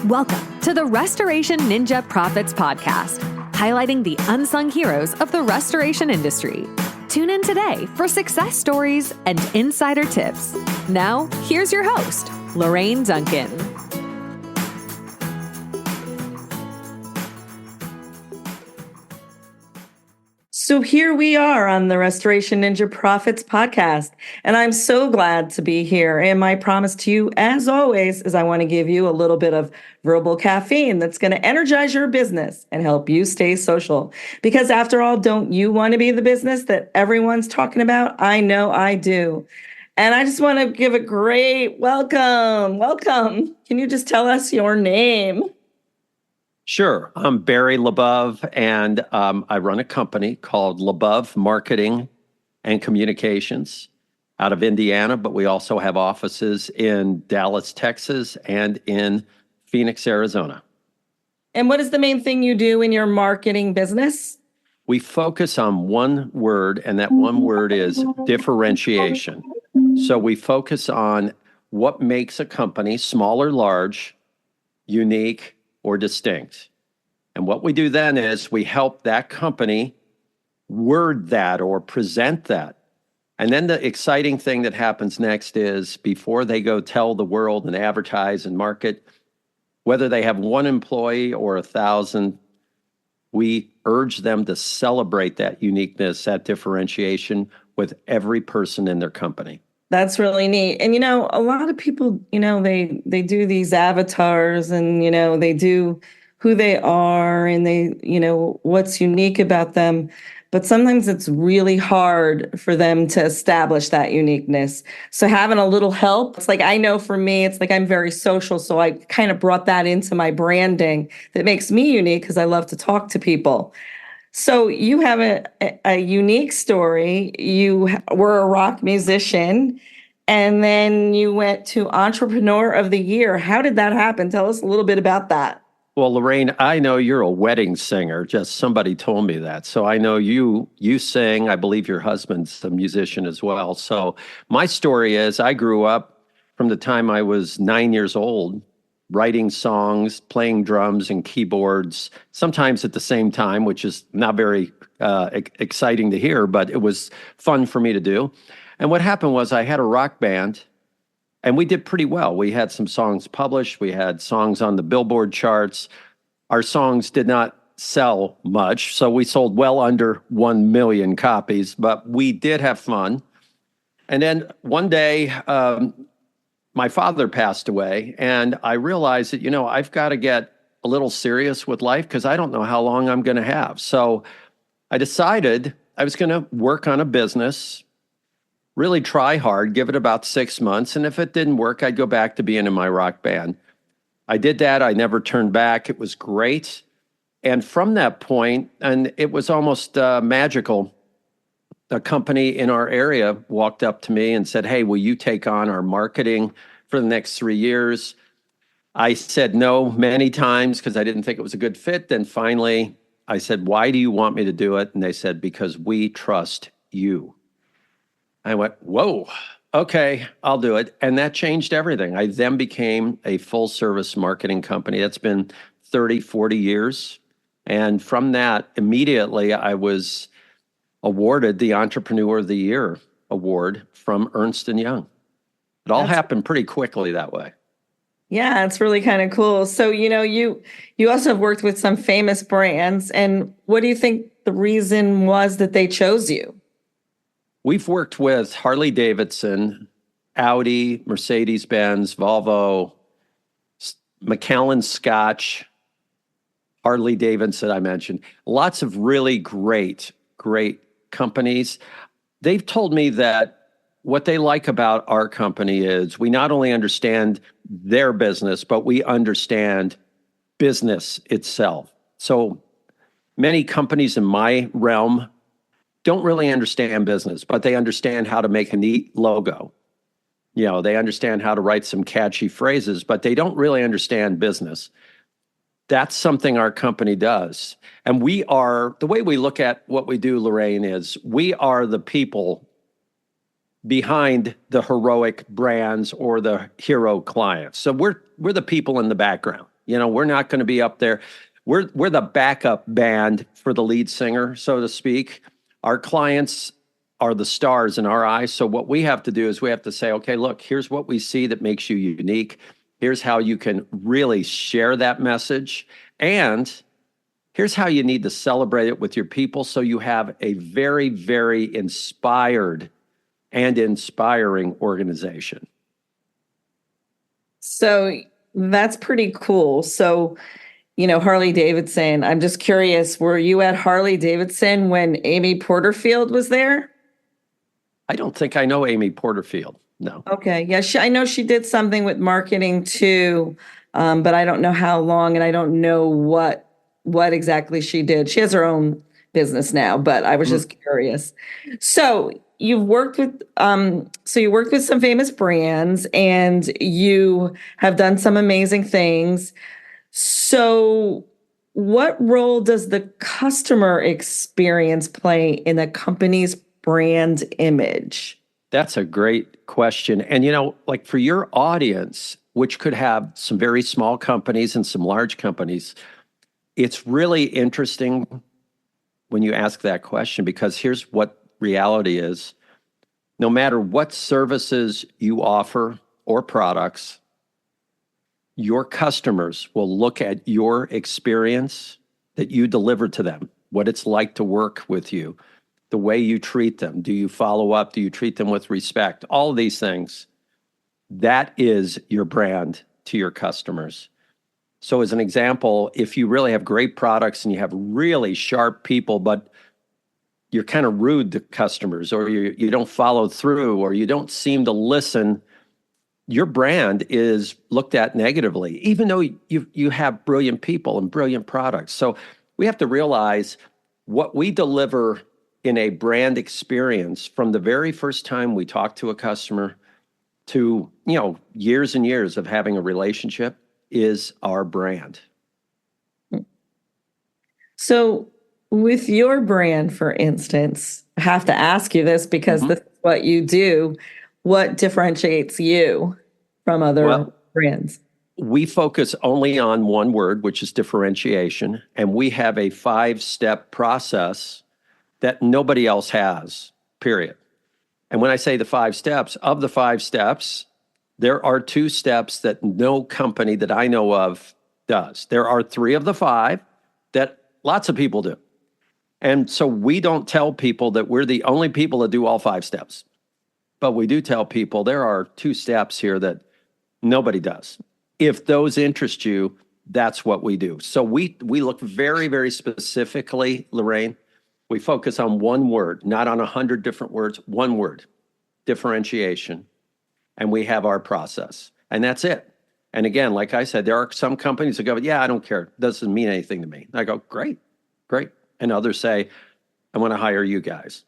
Welcome to the Restoration Ninja Profits Podcast, highlighting the unsung heroes of the restoration industry. Tune in today for success stories and insider tips. Now, here's your host, Lorraine Duncan. So here we are on the Restoration Ninja Profits Podcast, and I'm so glad to be here. And my promise to you, as always, is I want to give you a little bit of verbal caffeine that's going to energize your business and help you stay social. Because after all, don't you want to be the business that everyone's talking about? I know I do. And I just want to give a great welcome. Welcome. Can you just tell us your name? Sure. I'm Barry Labov, and I run a company called Labov Marketing and Communications out of Indiana, but we also have offices in Dallas, Texas, and in Phoenix, Arizona. And what is the main thing you do in your marketing business? We focus on one word, and that one word is differentiation. So we focus on what makes a company, small or large, unique, or distinct. And what we do then is we help that company word that or present that. And then the exciting thing that happens next is before they go tell the world and advertise and market, whether they have one employee or 1,000, we urge them to celebrate that uniqueness, that differentiation with every person in their company. That's really neat. And, a lot of people, they do these avatars and, they do who they are and they, what's unique about them. But sometimes it's really hard for them to establish that uniqueness. So having a little help, it's like, I know for me, it's like I'm very social. So I kind of brought that into my branding that makes me unique because I love to talk to people. So you have a unique story. You were a rock musician, and then you went to Entrepreneur of the Year. How did that happen? Tell us a little bit about that. Well, Lorraine, I know you're a wedding singer. Just somebody told me that. So I know you sing. I believe your husband's a musician as well. So my story is I grew up from the time I was 9 years old, writing songs, playing drums and keyboards, sometimes at the same time, which is not very exciting to hear, but it was fun for me to do. And what happened was I had a rock band, and we did pretty well. We had some songs published. We had songs on the Billboard charts. Our songs did not sell much, so we sold well under 1 million copies, but we did have fun. And then one day, my father passed away, and I realized that, I've got to get a little serious with life because I don't know how long I'm going to have. So I decided I was going to work on a business, really try hard, give it about 6 months. And if it didn't work, I'd go back to being in my rock band. I did that. I never turned back. It was great. And from that point, and it was almost magical, a company in our area walked up to me and said, "Hey, will you take on our marketing for the next 3 years?" I said no many times because I didn't think it was a good fit. Then finally, I said, "Why do you want me to do it?" And they said, "Because we trust you." I went, "Whoa, okay, I'll do it." And that changed everything. I then became a full service marketing company. That's been 30, 40 years. And from that, immediately I was awarded the Entrepreneur of the Year award from Ernst & Young. It all happened pretty quickly that way. Yeah, it's really kind of cool. So, you also have worked with some famous brands. And what do you think the reason was that they chose you? We've worked with Harley Davidson, Audi, Mercedes-Benz, Volvo, Macallan Scotch, Harley Davidson, I mentioned. Lots of really great companies. They've told me that what they like about our company is we not only understand their business, but we understand business itself. So many companies in my realm don't really understand business, but they understand how to make a neat logo. They understand how to write some catchy phrases, but they don't really understand business. That's something our company does. And the way we look at what we do, Lorraine, is we are the people behind the heroic brands or the hero clients. So we're the people in the background. We're not going to be up there. We're the backup band for the lead singer, so to speak. Our clients are the stars in our eyes. So what we have to do is we have to say, okay, look, here's what we see that makes you unique. Here's how you can really share that message. And here's how you need to celebrate it with your people so you have a very, very inspired and inspiring organization. So that's pretty cool. So, Harley Davidson, I'm just curious, were you at Harley Davidson when Amy Porterfield was there? I don't think I know Amy Porterfield. No. Okay. Yeah, I know she did something with marketing too, but I don't know how long, and I don't know what exactly she did. She has her own business now, but I was just curious. So you worked with some famous brands, and you have done some amazing things. So what role does the customer experience play in a company's brand image? That's a great question. And, like for your audience, which could have some very small companies and some large companies, it's really interesting when you ask that question, because here's what reality is. No matter what services you offer or products, your customers will look at your experience that you deliver to them, what it's like to work with you, the way you treat them. Do you follow up? Do you treat them with respect? All of these things. That is your brand to your customers. So as an example, if you really have great products and you have really sharp people, but you're kind of rude to customers, or you don't follow through, or you don't seem to listen, your brand is looked at negatively, even though you have brilliant people and brilliant products. So we have to realize what we deliver in a brand experience from the very first time we talk to a customer to, years and years of having a relationship is our brand. So with your brand, for instance, I have to ask you this because this is what you do. What differentiates you from other brands? We focus only on one word, which is differentiation. And we have a 5-step process that nobody else has, period. And when I say the 5 steps, of the 5 steps, there are 2 steps that no company that I know of does. There are 3 of the 5 that lots of people do. And so we don't tell people that we're the only people that do all 5 steps. But we do tell people there are 2 steps here that nobody does. If those interest you, that's what we do. So we look very, very specifically, Lorraine. We focus on one word, not on 100 different words, one word, differentiation. And we have our process. And that's it. And again, like I said, there are some companies that go, yeah, I don't care. It doesn't mean anything to me. And I go, great. And others say, I want to hire you guys.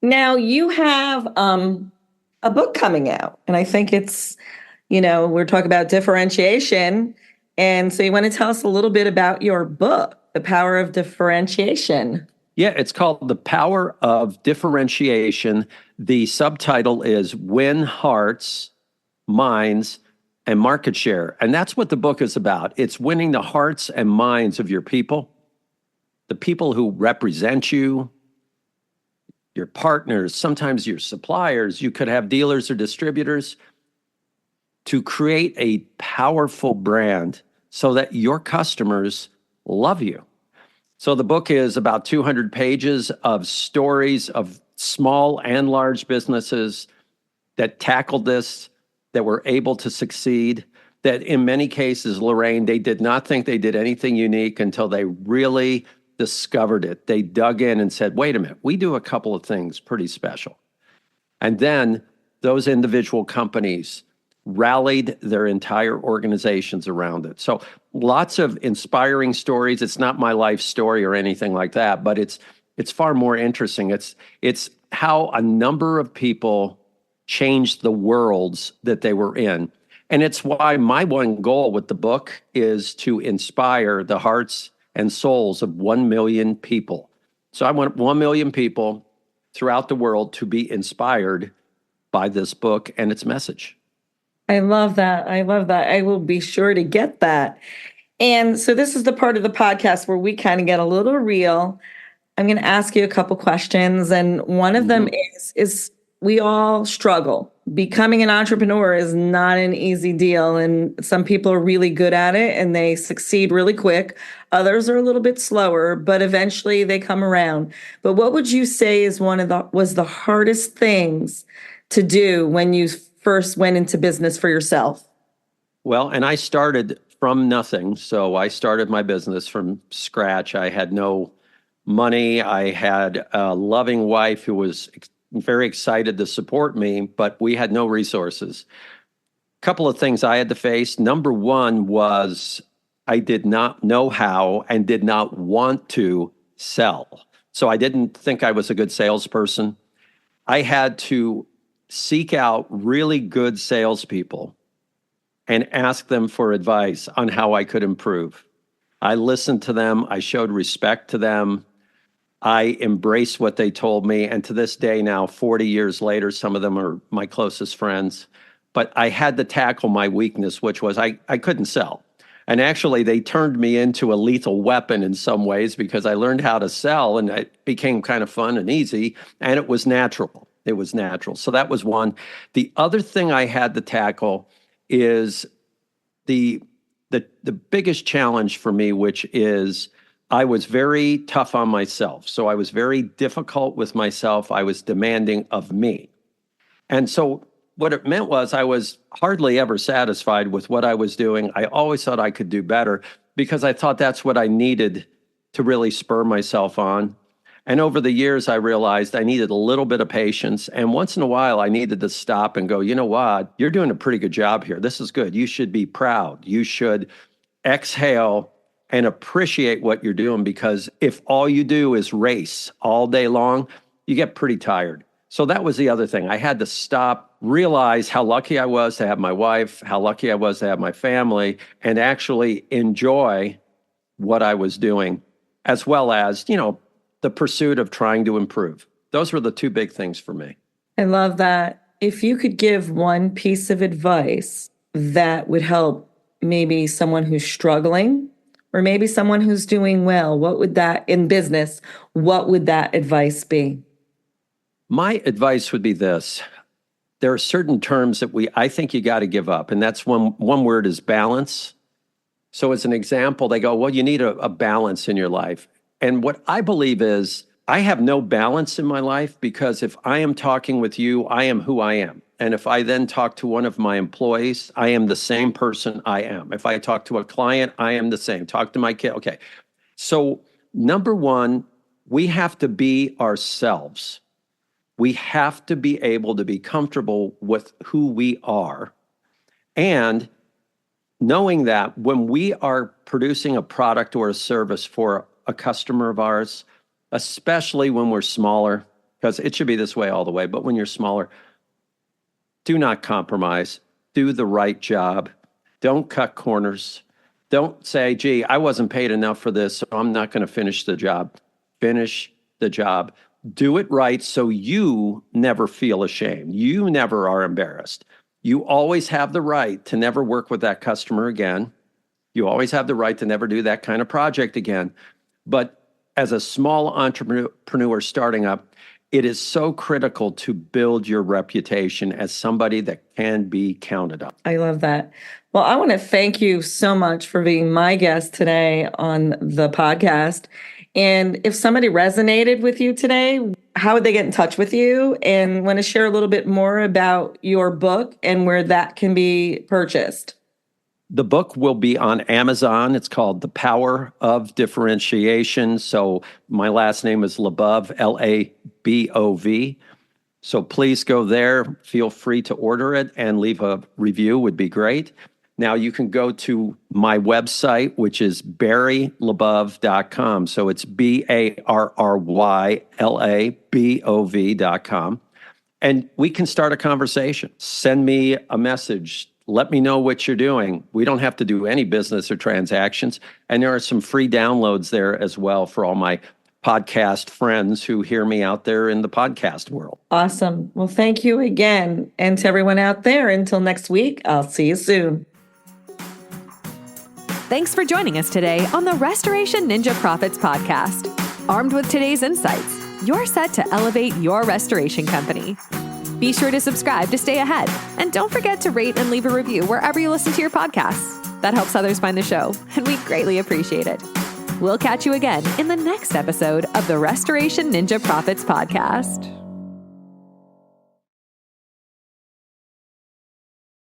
Now you have a book coming out, and I think it's, we're talking about differentiation. And so you want to tell us a little bit about your book, The Power of Differentiation. Yeah, it's called The Power of Differentiation. The subtitle is Win Hearts, Minds, and Market Share. And that's what the book is about. It's winning the hearts and minds of your people, the people who represent you, your partners, sometimes your suppliers. You could have dealers or distributors, to create a powerful brand so that your customers love you. So the book is about 200 pages of stories of small and large businesses that tackled this, that were able to succeed, that in many cases, Lorraine, they did not think they did anything unique until they really discovered it. They dug in and said, wait a minute, we do a couple of things pretty special. And then those individual companies rallied their entire organizations around it. So lots of inspiring stories. It's not my life story or anything like that, but it's far more interesting. It's how a number of people changed the worlds that they were in. And it's why my one goal with the book is to inspire the hearts and souls of 1 million people. So I want 1 million people throughout the world to be inspired by this book and its message. I love that. I love that. I will be sure to get that. And so this is the part of the podcast where we kind of get a little real. I'm going to ask you a couple questions, and one of them Mhm. is we all struggle. Becoming an entrepreneur is not an easy deal, and some people are really good at it and they succeed really quick. Others are a little bit slower, but eventually they come around. But what would you say is was the hardest things to do when you first went into business for yourself? Well, and I started from nothing. So I started my business from scratch. I had no money. I had a loving wife who was very excited to support me, but we had no resources. A couple of things I had to face. Number one was I did not know how and did not want to sell. So I didn't think I was a good salesperson. I had to seek out really good salespeople and ask them for advice on how I could improve. I listened to them. I showed respect to them. I embraced what they told me. And to this day now, 40 years later, some of them are my closest friends. But I had to tackle my weakness, which was I couldn't sell. And actually, they turned me into a lethal weapon in some ways because I learned how to sell and it became kind of fun and easy. And it was natural. It was natural. So that was one. The other thing I had to tackle is the the biggest challenge for me, which is I was very tough on myself. So I was very difficult with myself. I was demanding of me. And so what it meant was I was hardly ever satisfied with what I was doing. I always thought I could do better because I thought that's what I needed to really spur myself on. And over the years, I realized I needed a little bit of patience. And once in a while, I needed to stop and go, you know what? You're doing a pretty good job here. This is good. You should be proud. You should exhale and appreciate what you're doing, because if all you do is race all day long, you get pretty tired. So that was the other thing. I had to stop, realize how lucky I was to have my wife, how lucky I was to have my family, and actually enjoy what I was doing, as well as, the pursuit of trying to improve. Those were the two big things for me. I love that. If you could give one piece of advice that would help maybe someone who's struggling or maybe someone who's doing well, what would that in business, what would that advice be? My advice would be this. There are certain terms that I think you got to give up. And that's one word is balance. So as an example, they go, well, you need a balance in your life. And what I believe is I have no balance in my life because if I am talking with you, I am who I am. And if I then talk to one of my employees, I am the same person I am. If I talk to a client, I am the same. Talk to my kid. Okay. So number one, we have to be ourselves. We have to be able to be comfortable with who we are. And knowing that when we are producing a product or a service for a customer of ours, especially when we're smaller, because it should be this way all the way, but when you're smaller, do not compromise. Do the right job. Don't cut corners. Don't say, gee, I wasn't paid enough for this, so I'm not going to finish the job. Finish the job. Do it right so you never feel ashamed. You never are embarrassed. You always have the right to never work with that customer again. You always have the right to never do that kind of project again. But as a small entrepreneur starting up, it is so critical to build your reputation as somebody that can be counted on. I love that. Well, I want to thank you so much for being my guest today on the podcast. And if somebody resonated with you today, how would they get in touch with you? And want to share a little bit more about your book and where that can be purchased? The book will be on Amazon. It's called The Power of Differentiation. So my last name is Labov, L-A-B-O-V. So please go there. Feel free to order it and leave a review would be great. Now you can go to my website, which is barrylabov.com. So it's BARRYLABOV.com. And we can start a conversation. Send me a message. Let me know what you're doing. We don't have to do any business or transactions. And there are some free downloads there as well for all my podcast friends who hear me out there in the podcast world. Awesome. Well, thank you again. And to everyone out there, until next week, I'll see you soon. Thanks for joining us today on the Restoration Ninja Profits Podcast. Armed with today's insights, you're set to elevate your restoration company. Be sure to subscribe to stay ahead, and don't forget to rate and leave a review wherever you listen to your podcasts. That helps others find the show, and we greatly appreciate it. We'll catch you again in the next episode of the Restoration Ninja Profits Podcast.